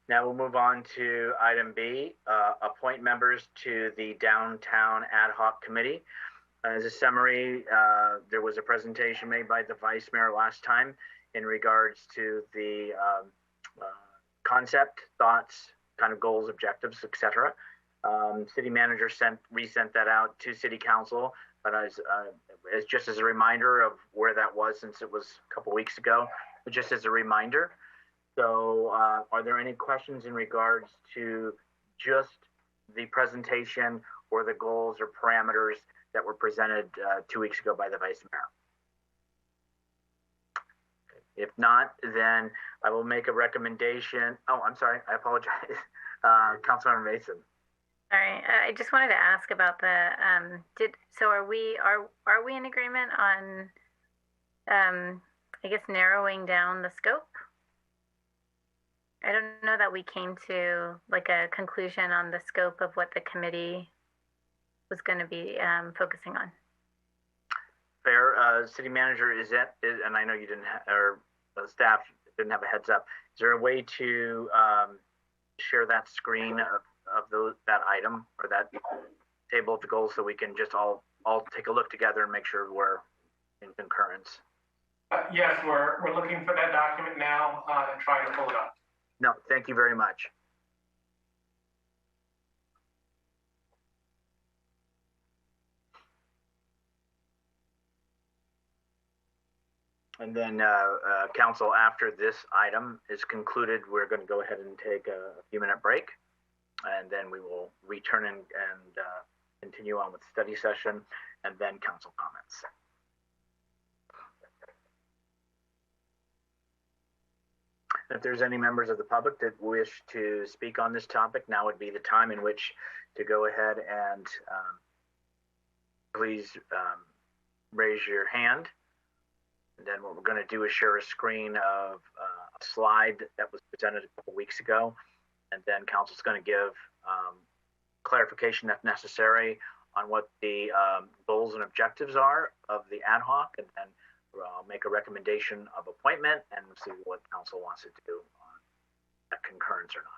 Now we'll move on to item B, appoint members to the Downtown Ad Hoc Committee. As a summary, there was a presentation made by the Vice Mayor last time in regards to the concept, thoughts, kind of goals, objectives, etc. City manager resent that out to City Council, but as just as a reminder of where that was, since it was a couple weeks ago, but just as a reminder. So are there any questions in regards to just the presentation or the goals or parameters that were presented 2 weeks ago by the Vice Mayor? If not, then I will make a recommendation. Oh, I'm sorry, I apologize. Councilmember Mason. All right, I just wanted to ask about the, are we in agreement on, I guess, narrowing down the scope? I don't know that we came to like a conclusion on the scope of what the committee was going to be focusing on. Fair. City manager, and I know you didn't, or the staff didn't have a heads up. Is there a way to share that screen of that item or that table of the goals so we can just all take a look together and make sure we're in concurrence? Yes, we're looking for that document now and trying to pull it up. No, thank you very much. And then council, after this item is concluded, we're going to go ahead and take a few-minute break, and then we will return and continue on with study session and then council comments. If there's any members of the public that wish to speak on this topic, now would be the time in which to go ahead and please raise your hand. And then what we're going to do is share a screen of a slide that was presented a couple weeks ago. And then council's going to give clarification if necessary on what the goals and objectives are of the ad hoc, and then I'll make a recommendation of appointment and see what council wants to do on that concurrence or not.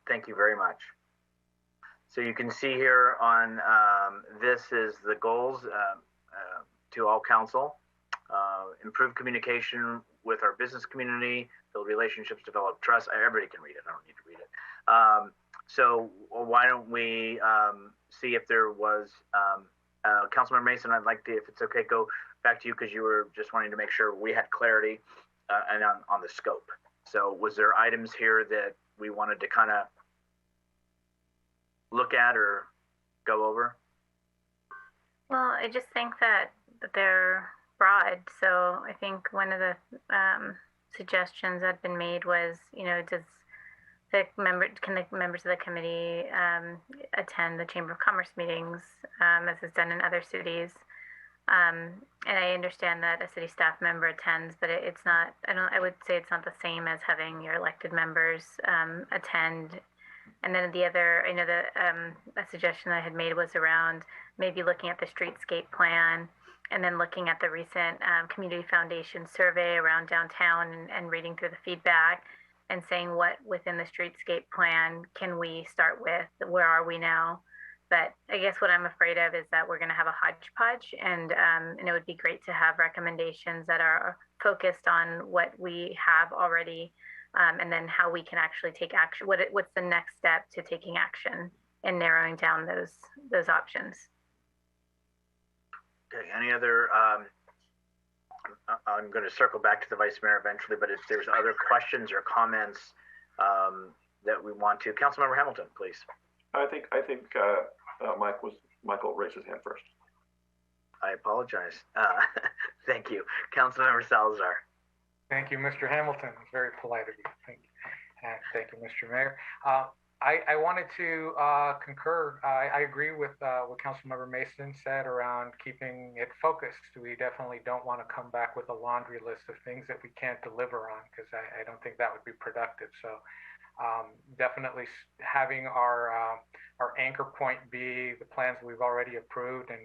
Thank you very much. So you can see here on this is the goals to all council. Improve communication with our business community, build relationships, develop trust. Everybody can read it. I don't need to read it. So why don't we see if there was, Councilmember Mason, I'd like to, if it's okay, go back to you because you were just wanting to make sure we had clarity and on the scope. So was there items here that we wanted to kind of look at or go over? Well, I just think that they're broad. So I think one of the suggestions that had been made was, can the members of the committee attend the Chamber of Commerce meetings as is done in other cities? And I understand that a city staff member attends, but it's not, I would say it's not the same as having your elected members attend. And then the other, I know that a suggestion I had made was around maybe looking at the streetscape plan and then looking at the recent Community Foundation survey around downtown and reading through the feedback and saying what within the streetscape plan can we start with, where are we now? But I guess what I'm afraid of is that we're going to have a hodgepodge, and it would be great to have recommendations that are focused on what we have already, and then how we can actually take action. What's the next step to taking action and narrowing down those options? Okay. Any other? I'm going to circle back to the Vice Mayor eventually, but if there's other questions or comments that we want to, Councilmember Hamilton, please. I think Michael raised his hand first. I apologize. Thank you. Councilmember Salazar. Thank you, Mr. Hamilton. Very polite of you. Thank you, Mr. Mayor. I wanted to concur. I agree with what Councilmember Mason said around keeping it focused. We definitely don't want to come back with a laundry list of things that we can't deliver on, because I don't think that would be productive. So definitely having our anchor point be the plans we've already approved, and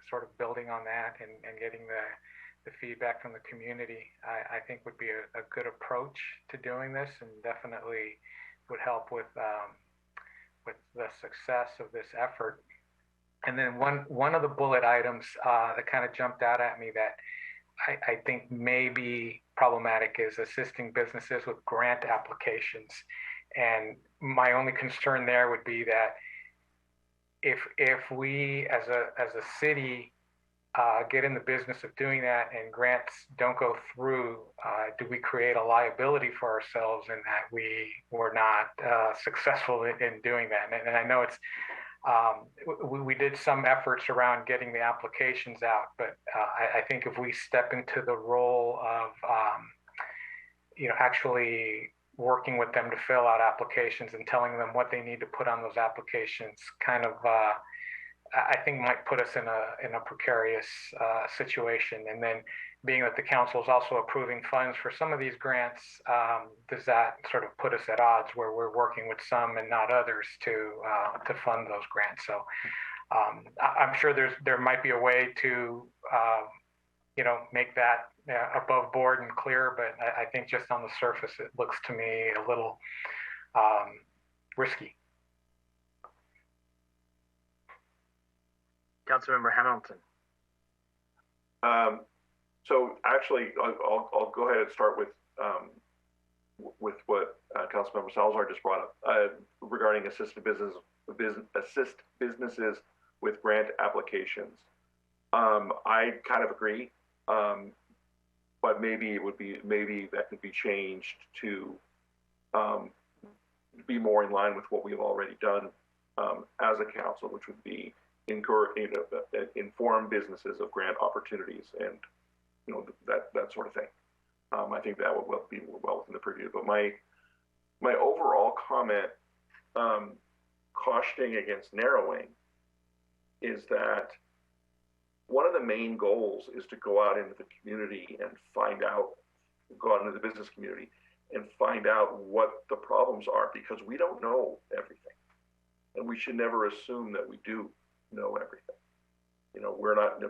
sort of building on that, and getting the feedback from the community, I think would be a good approach to doing this, and definitely would help with the success of this effort. And then one of the bullet items that kind of jumped out at me that I think may be problematic is assisting businesses with grant applications. And my only concern there would be that if we as a city get in the business of doing that and grants don't go through, do we create a liability for ourselves in that we were not successful in doing that? And I know it's we did some efforts around getting the applications out, but I think if we step into the role of actually working with them to fill out applications and telling them what they need to put on those applications, kind of I think might put us in a precarious situation. And then being that the council is also approving funds for some of these grants, does that sort of put us at odds where we're working with some and not others to fund those grants? So I'm sure there might be a way to make that above board and clear, but I think just on the surface it looks to me a little risky. Councilmember Hamilton. So actually, I'll go ahead and start with what Councilmember Salazar just brought up regarding assist businesses with grant applications. I kind of agree, but maybe that could be changed to be more in line with what we've already done as a council, which would be inform businesses of grant opportunities and that sort of thing. I think that would be well within the purview. But my overall comment, cautioning against narrowing, is that one of the main goals is to go out into the community and go out into the business community and find out what the problems are, because we don't know everything, and we should never assume that we do know everything.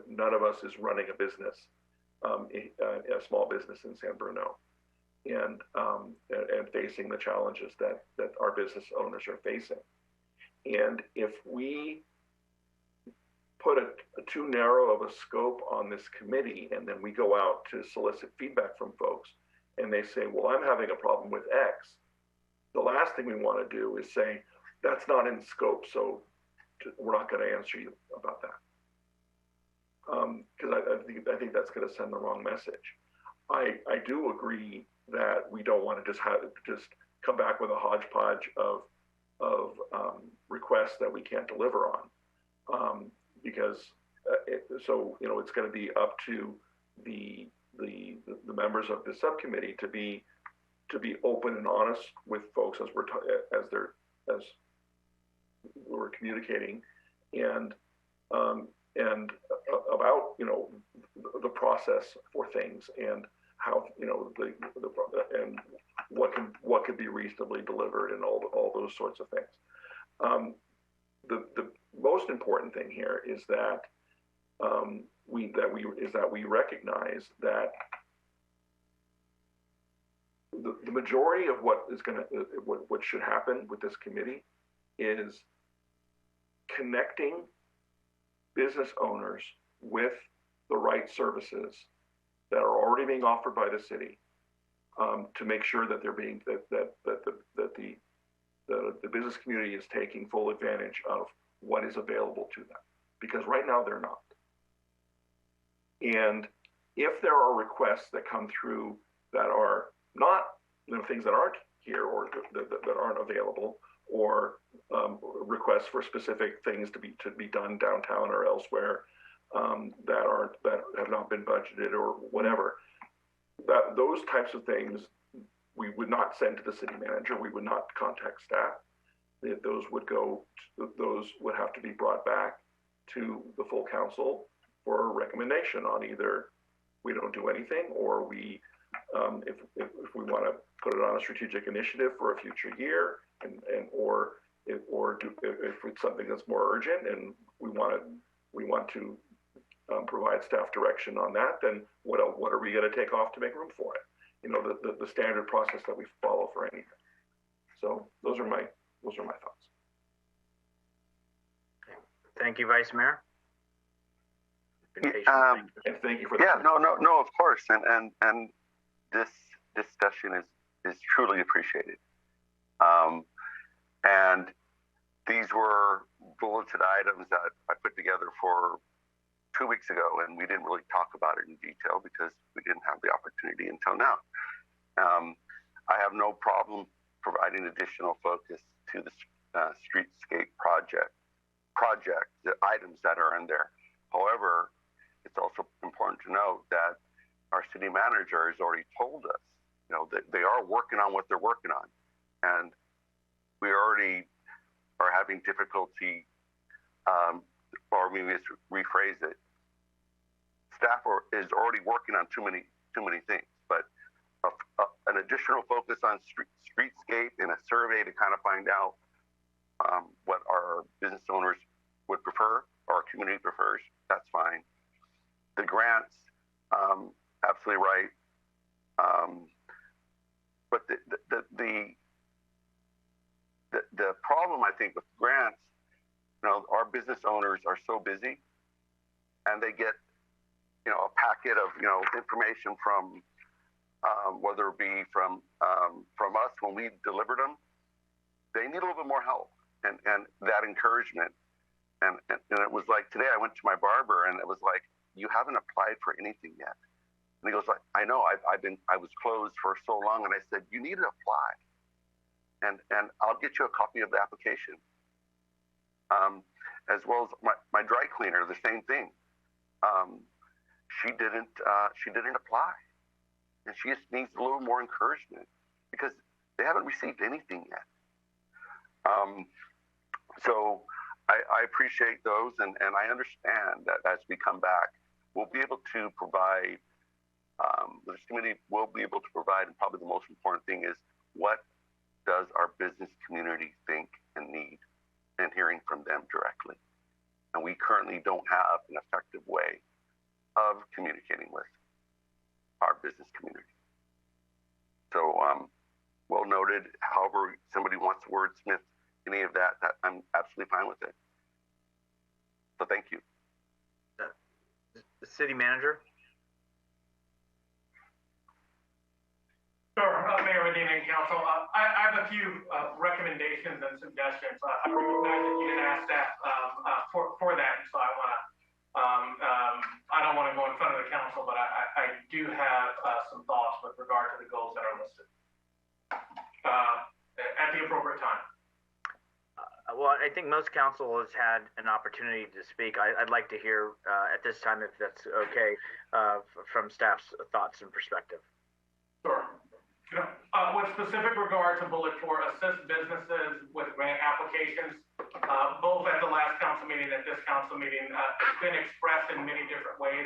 None of us is running a business, a small business in San Bruno, and facing the challenges that our business owners are facing. And if we put a too narrow of a scope on this committee, and then we go out to solicit feedback from folks, and they say, well, I'm having a problem with X, the last thing we want to do is say, that's not in scope, so we're not going to answer you about that. Because I think that's going to send the wrong message. I do agree that we don't want to just come back with a hodgepodge of requests that we can't deliver on, because it's going to be up to the members of the subcommittee to be open and honest with folks as we're communicating, and about the process for things, and how and what can be reasonably delivered, and all those sorts of things. The most important thing here is that we recognize that the majority of what should happen with this committee is connecting business owners with the right services that are already being offered by the city, to make sure that the business community is taking full advantage of what is available to them, because right now they're not. And if there are requests that come through that are not things that aren't here, or that aren't available, or requests for specific things to be done downtown or elsewhere, that have not been budgeted or whatever, that those types of things we would not send to the city manager. We would not contact staff. those would have to be brought back to the full council for a recommendation on either we don't do anything, or we, if we want to put it on a strategic initiative for a future year, or if it's something that's more urgent and we want to provide staff direction on that, then what are we going to take off to make room for it? You know, the standard process that we follow for anything. So those are my thoughts. Okay. Thank you, Vice Mayor. And thank you for that. Yeah, no, of course, and this discussion is truly appreciated. And these were bulleted items that I put together for 2 weeks ago, and we didn't really talk about it in detail because we didn't have the opportunity until now. I have no problem providing additional focus to the streetscape project, the items that are in there. However, it's also important to note that our city manager has already told us, you know, that they are working on what they're working on, and we already are having difficulty, or maybe let's rephrase it. Staff is already working on too many things, but an additional focus on streetscape and a survey to kind of find out what our business owners would prefer, or our community prefers, that's fine. The grants, absolutely right. But the problem, I think, with grants, you know, our business owners are so busy, and they get, you know, a packet of, you know, information from whether it be from us when we delivered them. They need a little bit more help and that encouragement. And it was like today I went to my barber and it was like, you haven't applied for anything yet. And he goes like, I know, I was closed for so long. And I said, you need to apply. And I'll get you a copy of the application. As well as my dry cleaner, the same thing. She didn't apply. And she just needs a little more encouragement because they haven't received anything yet. So I appreciate those, and I understand that as we come back, we'll be able to provide, this committee will be able to provide, and probably the most important thing is, what does our business community think and need, and hearing from them directly. And we currently don't have an effective way of communicating with our business community. So, well noted. However, somebody wants to wordsmith any of that, I'm absolutely fine with it. So thank you. The city manager. Sure, Mayor, Medina, and Council. I have a few recommendations and suggestions. I recognize that you didn't ask staff for that, and so I don't want to go in front of the council, but I do have some thoughts with regard to the goals that are listed at the appropriate time. Well, I think most council has had an opportunity to speak. I'd like to hear at this time, if that's okay, from staff's thoughts and perspective. Sure. With specific regard to bullet 4, assist businesses with grant applications, both at the last council meeting and at this council meeting, it's been expressed in many different ways.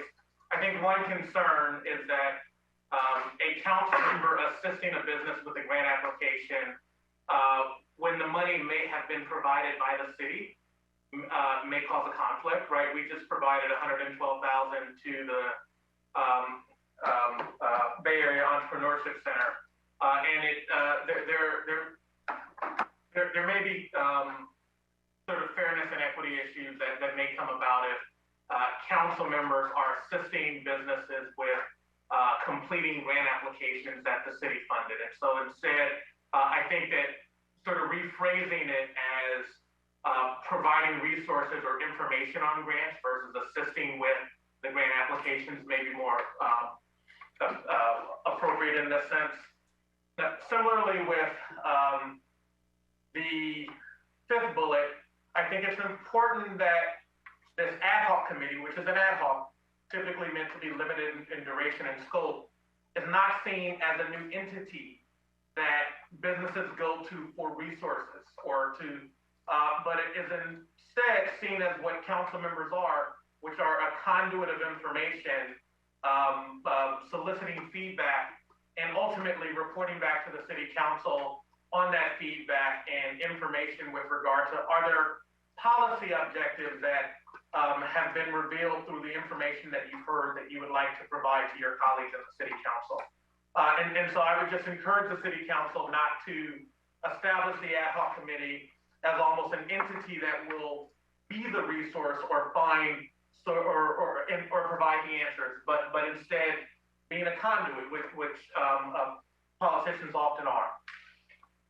I think one concern is that a council member assisting a business with a grant application, when the money may have been provided by the city, may cause a conflict, right? We just provided $112,000 to the Bay Area Entrepreneurship Center. And there may be sort of fairness and equity issues that may come about if council members are assisting businesses with completing grant applications that the city funded. And so instead, I think that sort of rephrasing it as providing resources or information on grants versus assisting with the grant applications may be more appropriate in this sense. Now, similarly with the 5th bullet, I think it's important that this ad hoc committee, which is an ad hoc, typically meant to be limited in duration and scope, is not seen as a new entity that businesses go to for resources or to, but it is instead seen as what council members are, which are a conduit of information, soliciting feedback, and ultimately reporting back to the city council on that feedback and information with regard to, are there policy objectives that have been revealed through the information that you've heard that you would like to provide to your colleagues at the city council. And so I would just encourage the city council not to establish the ad hoc committee as almost an entity that will be the resource or find or provide the answers, but instead being a conduit, which politicians often are.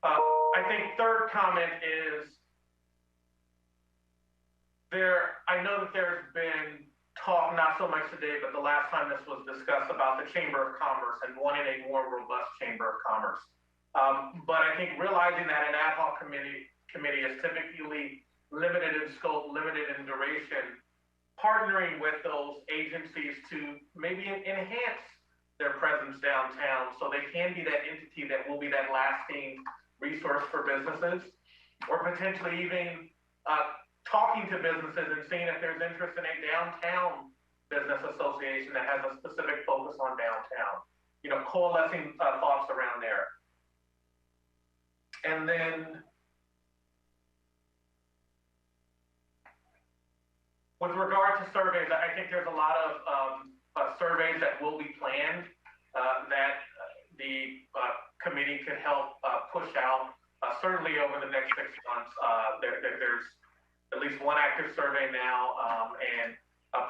I think third comment is I know that there's been talk, not so much today, but the last time this was discussed, about the Chamber of Commerce and wanting a more robust Chamber of Commerce. But I think realizing that an ad hoc committee is typically limited in scope, limited in duration, partnering with those agencies to maybe enhance their presence downtown so they can be that entity that will be that lasting resource for businesses, or potentially even talking to businesses and seeing if there's interest in a downtown business association that has a specific focus on downtown, coalescing thoughts around there. And then with regard to surveys, I think there's a lot of surveys that will be planned that the committee could help push out. Certainly over the next 6 months, there's at least one active survey now, and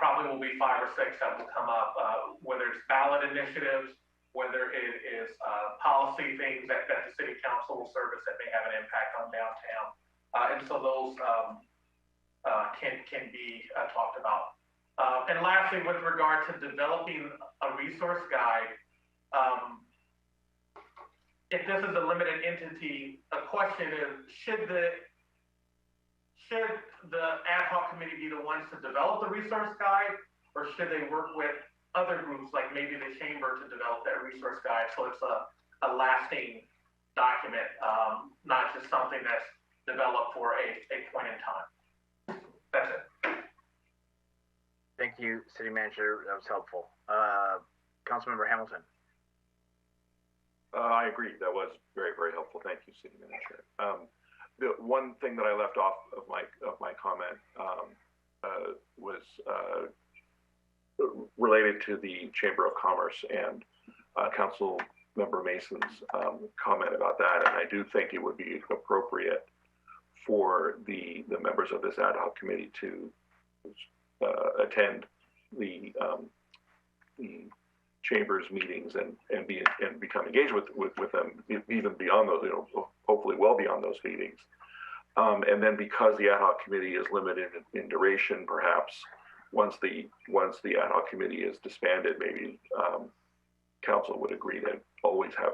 probably will be 5 or 6 that will come up, whether it's ballot initiatives, whether it is policy things that the city council will service that may have an impact on downtown. And so those can be talked about. And lastly, with regard to developing a resource guide, if this is a limited entity, a question is, should the ad hoc committee be the ones to develop the resource guide, or should they work with other groups like maybe the chamber to develop that resource guide so it's a lasting document, not just something that's developed for a point in time? That's it. Thank you, City Manager. That was helpful. Councilmember Hamilton. I agree. That was very, very helpful. Thank you, City Manager. The one thing that I left off of my comment was related to the Chamber of Commerce and Council Member Mason's comment about that. And I do think it would be appropriate for the members of this ad hoc committee to attend the Chamber's meetings and become engaged with them, even beyond those, hopefully well beyond those meetings. And then because the ad hoc committee is limited in duration, perhaps once the ad hoc committee is disbanded, maybe council would agree to always have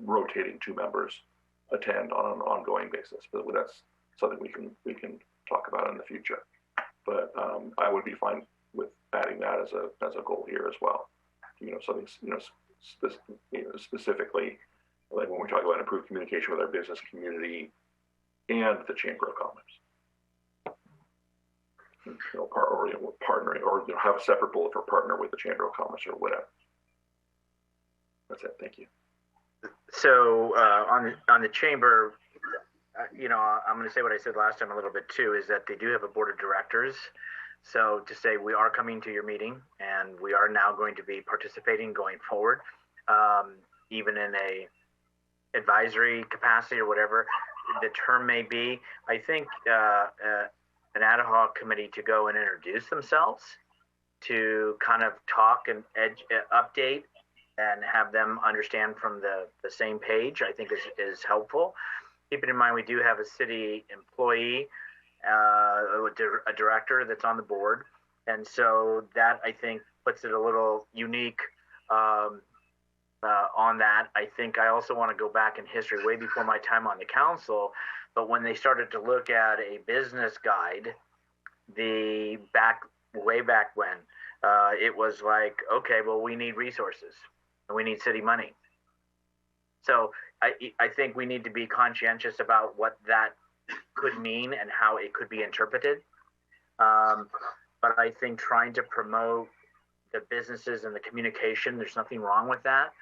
rotating 2 members attend on an ongoing basis. But that's something we can talk about in the future. But I would be fine with adding that as a goal here as well. Something specifically, like when we talk about improved communication with our business community and the Chamber of Commerce. Partnering, or have a separate bullet for partner with the Chamber of Commerce or whatever. That's it. Thank you. So on the chamber, I'm going to say what I said last time a little bit too, is that they do have a board of directors. So to say we are coming to your meeting and we are now going to be participating going forward, even in a advisory capacity or whatever the term may be. I think an ad hoc committee to go and introduce themselves, to kind of talk and update and have them understand from the same page, I think is helpful. Keeping in mind we do have a city employee, a director that's on the board, and so that I think puts it a little unique on that. I think I also want to go back in history way before my time on the council, but when they started to look at a business guide, way back when, it was like, okay, well, we need resources and we need city money. So I think we need to be conscientious about what that could mean and how it could be interpreted. But I think trying to promote the businesses and the communication, there's nothing wrong with that.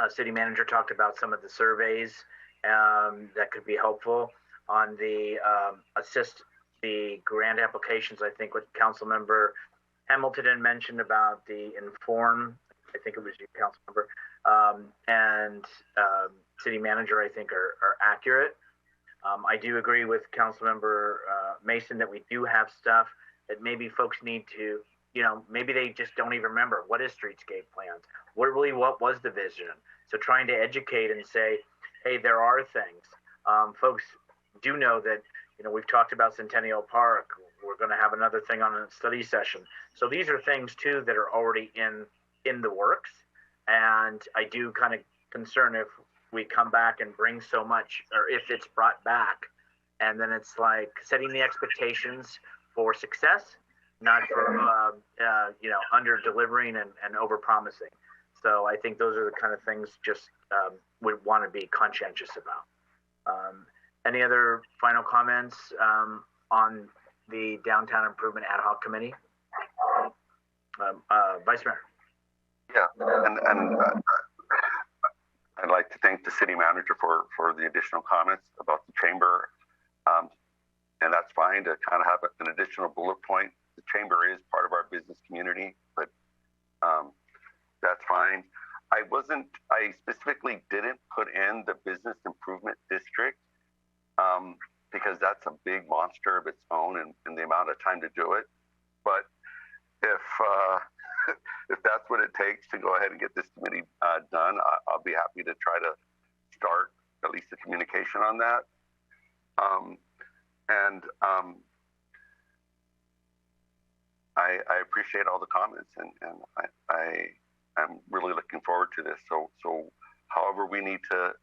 City manager talked about some of the surveys that could be helpful on the assist the grant applications. I think what council member Hamilton mentioned about the inform, I think it was you, council member, and city manager, I think are accurate. I do agree with Councilmember Mason that we do have stuff that maybe folks need to, maybe they just don't even remember what is streetscape plans. What was the vision? So trying to educate and say, hey, there are things. Folks do know that, we've talked about Centennial Park. We're going to have another thing on a study session. So these are things too that are already in the works. And I do kind of concern if we come back and bring so much, or if it's brought back, and then it's like setting the expectations for success, not for under delivering and over promising. So I think those are the kind of things just would want to be conscientious about. Any other final comments on the Downtown Improvement Ad Hoc Committee? Vice Mayor. Yeah, and I'd like to thank the city manager for the additional comments about the chamber. And that's fine to kind of have an additional bullet point. The chamber is part of our business community, but that's fine. I specifically didn't put in the business improvement district because that's a big monster of its own and the amount of time to do it. But if that's what it takes to go ahead and get this committee done, I'll be happy to try to start at least the communication on that. I appreciate all the comments, and I'm really looking forward to this. So however we need to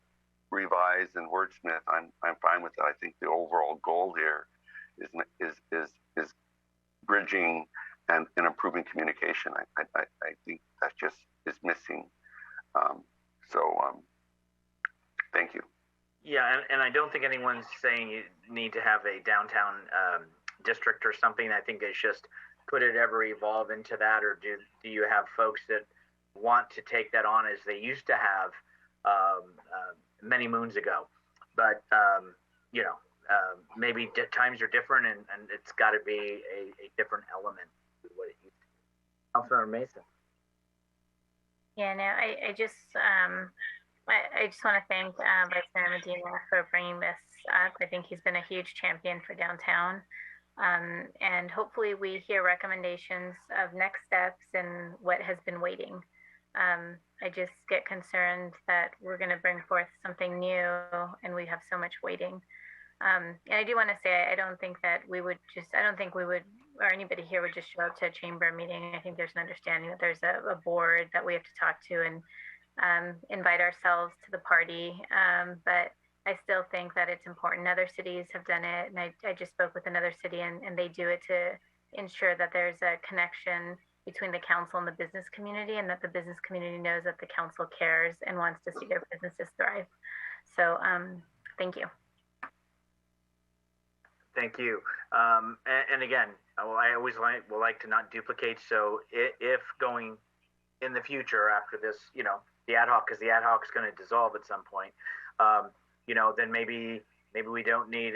revise and wordsmith, I'm fine with that. I think the overall goal here is bridging and improving communication. I think that just is missing. Thank you. Yeah, and I don't think anyone's saying you need to have a downtown district or something. I think it's just, could it ever evolve into that, or do you have folks that want to take that on as they used to have many moons ago? But maybe times are different, and it's got to be a different element to what it used to be. Councilor Mason. Yeah, no, I just want to thank Vice Mayor Medina for bringing this up. I think he's been a huge champion for downtown. And hopefully we hear recommendations of next steps and what has been waiting. I just get concerned that we're going to bring forth something new and we have so much waiting. And I do want to say, I don't think we would, or anybody here would just show up to a chamber meeting. I think there's an understanding that there's a board that we have to talk to and invite ourselves to the party. But I still think that it's important. Other cities have done it. And I just spoke with another city and they do it to ensure that there's a connection between the council and the business community, and that the business community knows that the council cares and wants to see their businesses thrive. So thank you. Thank you. And again, I always like to not duplicate. So if going in the future after this, the ad hoc, because the ad hoc is going to dissolve at some point, then maybe we don't need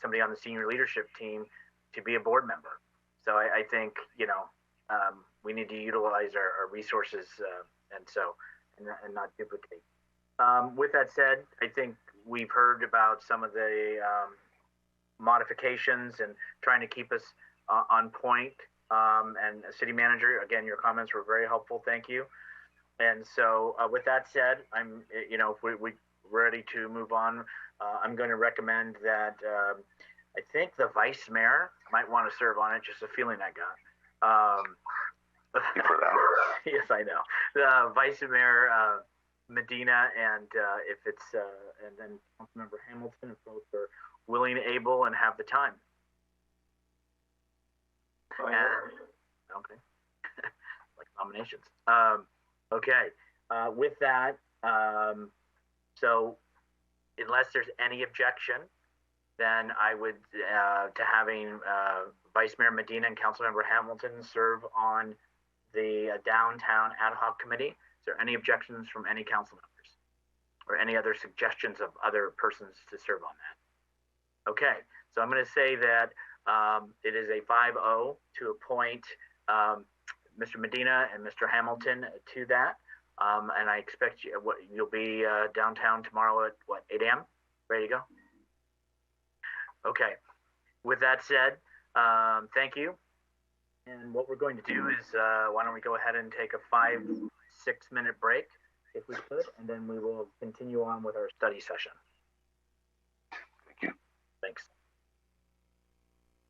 somebody on the senior leadership team to be a board member. So I think, we need to utilize our resources and not duplicate. With that said, I think we've heard about some of the modifications and trying to keep us on point. And city manager, again, your comments were very helpful. Thank you. And so with that said, if we're ready to move on, I'm going to recommend that I think the vice mayor might want to serve on it, just a feeling I got. Thank you for that. Yes, I know. The vice mayor, Medina, and if it's, and then Councilmember Hamilton, if both are willing, able, and have the time. Okay. Like nominations. Okay. With that, So unless there's any objection, then I would, to having Vice Mayor Medina and Councilmember Hamilton serve on the downtown ad hoc committee. Is there any objections from any council members or any other suggestions of other persons to serve on that? Okay, so I'm going to say that it is a 5-0 to appoint Mr. Medina and Mr. Hamilton to that. And I expect you'll be downtown tomorrow at what, 8 a.m.? Ready to go? Okay. With that said, thank you. And what we're going to do is, why don't we go ahead and take a 5-6 minute break, if we could, and then we will continue on with our study session. Thank you. Thanks.